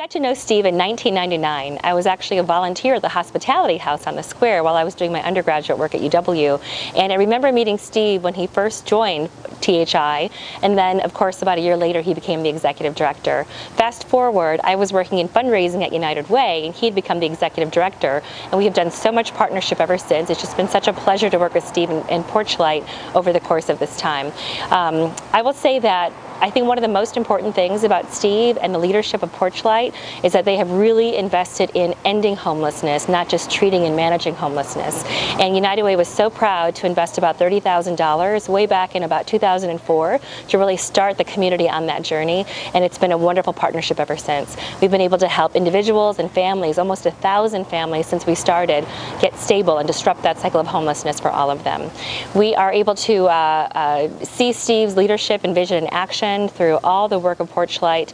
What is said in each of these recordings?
got to know Steve in 1999. I was actually a volunteer at the hospitality house on the square while I was doing my undergraduate work at UW. And I remember meeting Steve when he first joined THI, and then, of course, about a year later, he became the executive director. Fast forward, I was working in fundraising at United Way, and he had become the executive director, and we have done so much partnership ever since. It's just been such a pleasure to work with Steve and Porchlight over the course of this time. I will say that I think one of the most important things about Steve and the leadership of Porchlight is that they have really invested in ending homelessness, not just treating and managing homelessness. And United Way was so proud to invest about $30,000 way back in about 2004 to really start the community on that journey, and it's been a wonderful partnership ever since. We've been able to help individuals and families, almost 1,000 families since we started, get stable and disrupt that cycle of homelessness for all of them. We are able to see Steve's leadership and vision in action through all the work of Porchlight.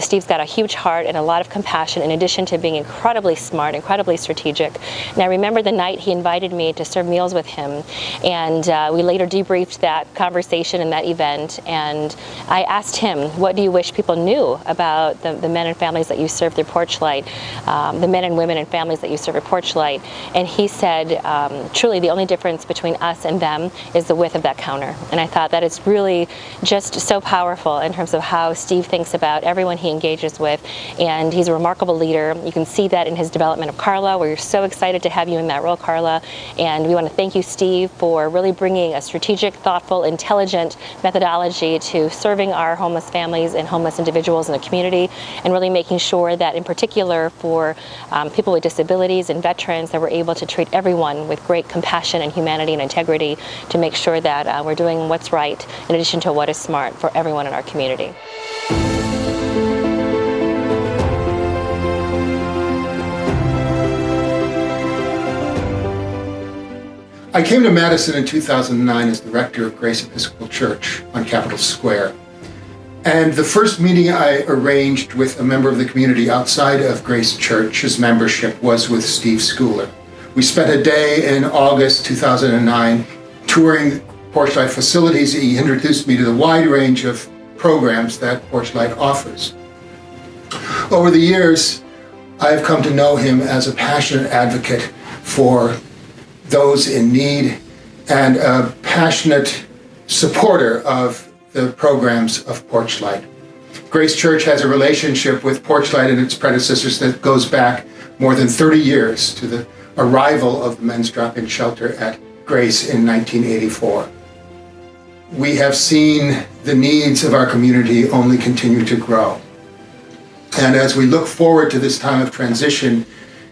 Steve's got a huge heart and a lot of compassion, in addition to being incredibly smart, incredibly strategic. And I remember the night he invited me to serve meals with him, and we later debriefed that conversation and that event, and I asked him, what do you wish people knew about the men and families that you serve through Porchlight, the men and women and families that you serve at Porchlight? And he said, truly the only difference between us and them is the width of that counter. And I thought that is really just so powerful in terms of how Steve thinks about everyone he engages with, and he's a remarkable leader. You can see that in his development of Carla. We're so excited to have you in that role, Carla, and we want to thank you, Steve, for really bringing a strategic, thoughtful, intelligent methodology to serving our homeless families and homeless individuals in the community, and really making sure that in particular for people with disabilities and veterans, that we're able to treat everyone with great compassion and humanity and integrity to make sure that we're doing what's right in addition to what is smart for everyone in our community. I came to Madison in 2009 as the rector of Grace Episcopal Church on Capitol Square. And the first meeting I arranged with a member of the community outside of Grace Church's membership was with Steve Schooler. We spent a day in August 2009 touring Porchlight facilities. He introduced me to the wide range of programs that Porchlight offers. Over the years, I have come to know him as a passionate advocate for those in need and a passionate supporter of the programs of Porchlight. Grace Church has a relationship with Porchlight and its predecessors that goes back more than 30 years to the arrival of the men's drop-in shelter at Grace in 1984. We have seen the needs of our community only continue to grow. And as we look forward to this time of transition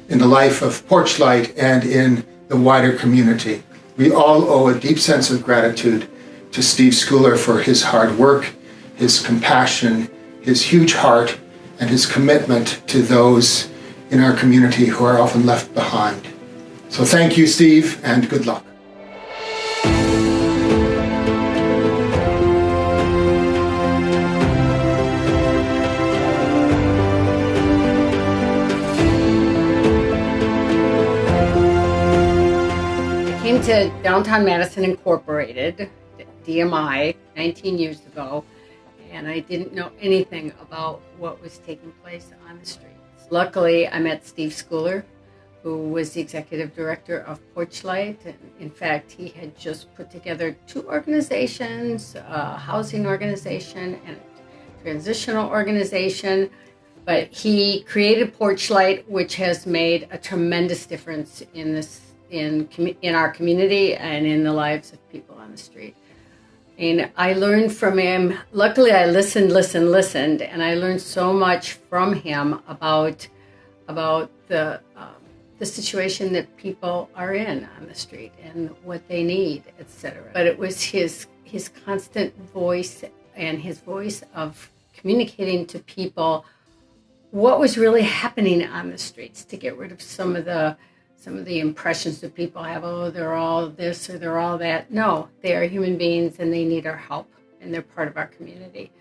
in the life of Porchlight and in the wider community, we all owe a deep sense of gratitude to Steve Schooler for his hard work, his compassion, his huge heart, and his commitment to those in our community who are often left behind. So thank you, Steve, and good luck. To Downtown Madison Incorporated, DMI, 19 years ago, and I didn't know anything about what was taking place on the streets. Luckily, I met Steve Schooler, who was the executive director of Porchlight. And in fact, he had just put together two organizations, a housing organization and a transitional organization. But he created Porchlight, which has made a tremendous difference in our community and in the lives of people on the street. And I learned from him. Luckily, I listened, and I learned so much from him about the situation that people are in on the street and what they need, etc. But it was his constant voice and his voice of communicating to people what was really happening on the streets to get rid of some of the impressions that people have, oh, they're all this or they're all that. No, they are human beings and they need our help and they're part of our community.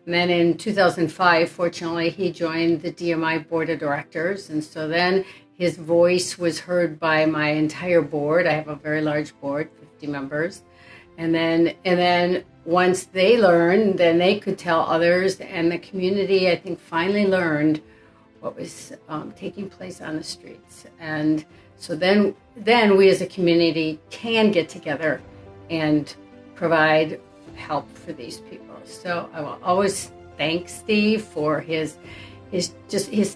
And then in 2005, fortunately, he joined the DMI board of directors. And so then his voice was heard by my entire board. I have a very large board, 50 members. And then once they learned, then they could tell others, and the community, I think, finally learned what was taking place on the streets. And so then we as a community can get together and provide help for these people. So I will always thank Steve for his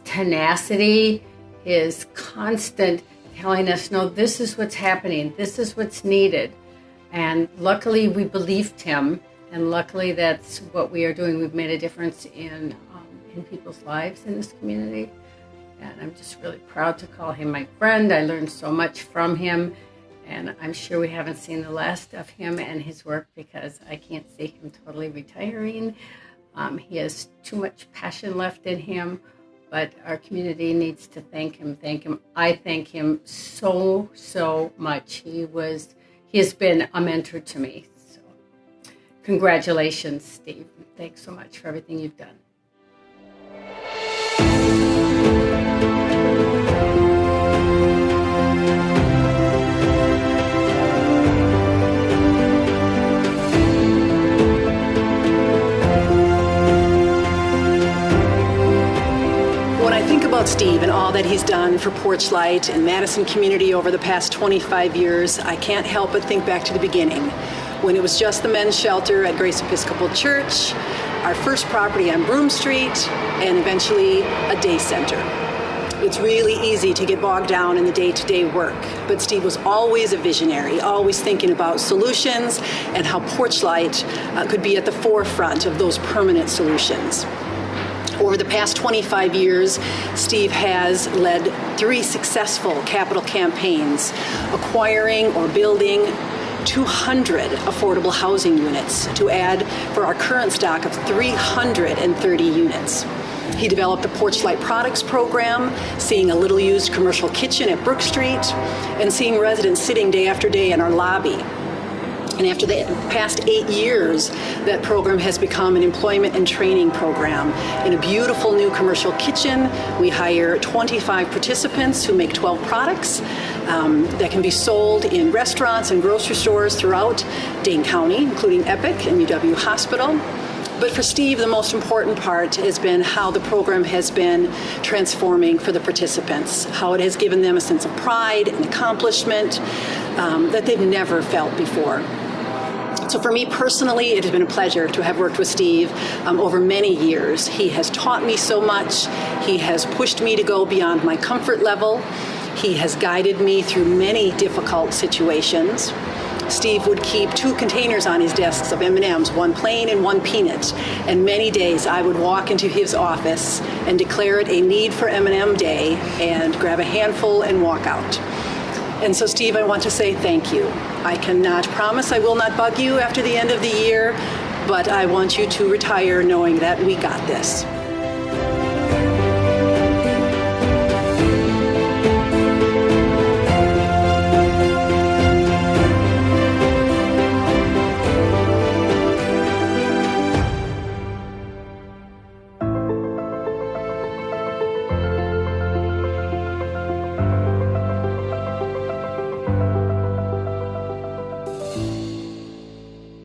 tenacity, his constant telling us, no, this is what's happening, this is what's needed. And luckily we believed him, and luckily that's what we are doing. We've made a difference in people's lives in this community. And I'm just really proud to call him my friend. I learned so much from him, and I'm sure we haven't seen the last of him and his work because I can't see him totally retiring. He has too much passion left in him, but our community needs to thank him. I thank him so much. He has been a mentor to me. So congratulations, Steve. Thanks so much for everything you've done. About Steve and all that he's done for Porchlight and Madison community over the past 25 years, I can't help but think back to the beginning, when it was just the men's shelter at Grace Episcopal Church, our first property on Broome Street, and eventually a day center. It's really easy to get bogged down in the day-to-day work, but Steve was always a visionary, always thinking about solutions and how Porchlight could be at the forefront of those permanent solutions. Over the past 25 years, Steve has led 3 successful capital campaigns, acquiring or building 200 affordable housing units to add for our current stock of 330 units. He developed the Porchlight Products Program, seeing a little-used commercial kitchen at Brook Street, and seeing residents sitting day after day in our lobby. And after the past 8 years, that program has become an employment and training program. In a beautiful new commercial kitchen, we hire 25 participants who make 12 products that can be sold in restaurants and grocery stores throughout Dane County, including Epic and UW Hospital. But for Steve, the most important part has been how the program has been transforming for the participants, how it has given them a sense of pride and accomplishment that they've never felt before. So for me personally, it has been a pleasure to have worked with Steve over many years. He has taught me so much. He has pushed me to go beyond my comfort level. He has guided me through many difficult situations. Steve would keep 2 containers on his desks of M&Ms, one plain and one peanut. And many days I would walk into his office and declare it a need for M&M day and grab a handful and walk out. And so, Steve, I want to say thank you. I cannot promise I will not bug you after the end of the year, but I want you to retire knowing that we got this.